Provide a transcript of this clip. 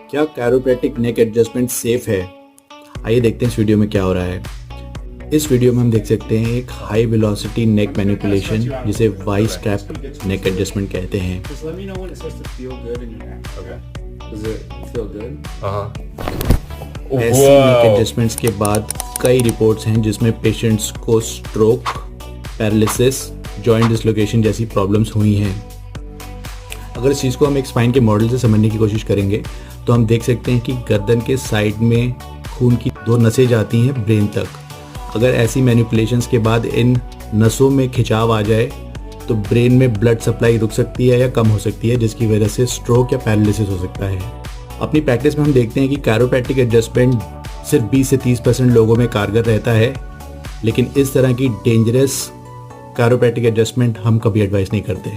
क्या कैरोप्रैक्टिक नेक adjustment safe है? आइए देखते हैं इस वीडियो में क्या हो रहा है। इस वीडियो में हम देख सकते हैं एक हाई वेलोसिटी नेक मैनिपुलेशन जिसे वाई स्ट्रैप नेक एडजस्टमेंट कहते हैं। Just let me know when it starts to feel good in your neck. Okay. Does it feel good? ऐसी नेक एडजस्टमेंट्स के बाद कई रिपोर्ट्स हैं जिसमें पेशेंट्स को स्ट्रोक, पैरालिसिस, जॉइंट डिसलोकेशन जैसी प्रॉब्लम्स हुई हैं। अगर इस चीज़ को हम एक स्पाइन के मॉडल से समझने की कोशिश करेंगे तो हम देख सकते हैं कि गर्दन के साइड में खून की दो नसें जाती हैं ब्रेन तक। अगर ऐसी मैनिपुलेशंस के बाद इन नसों में खिंचाव आ जाए तो ब्रेन में ब्लड सप्लाई रुक सकती है या कम हो सकती है, जिसकी वजह से स्ट्रोक या पैरालिसिस हो सकता है। अपनी प्रैक्टिस में हम देखते हैं कि कैरोप्रैक्टिक एडजस्टमेंट सिर्फ 20 से 30% लोगों में कारगर रहता है, लेकिन इस तरह की डेंजरस कैरोप्रैक्टिक एडजस्टमेंट हम कभी एडवाइस नहीं करते।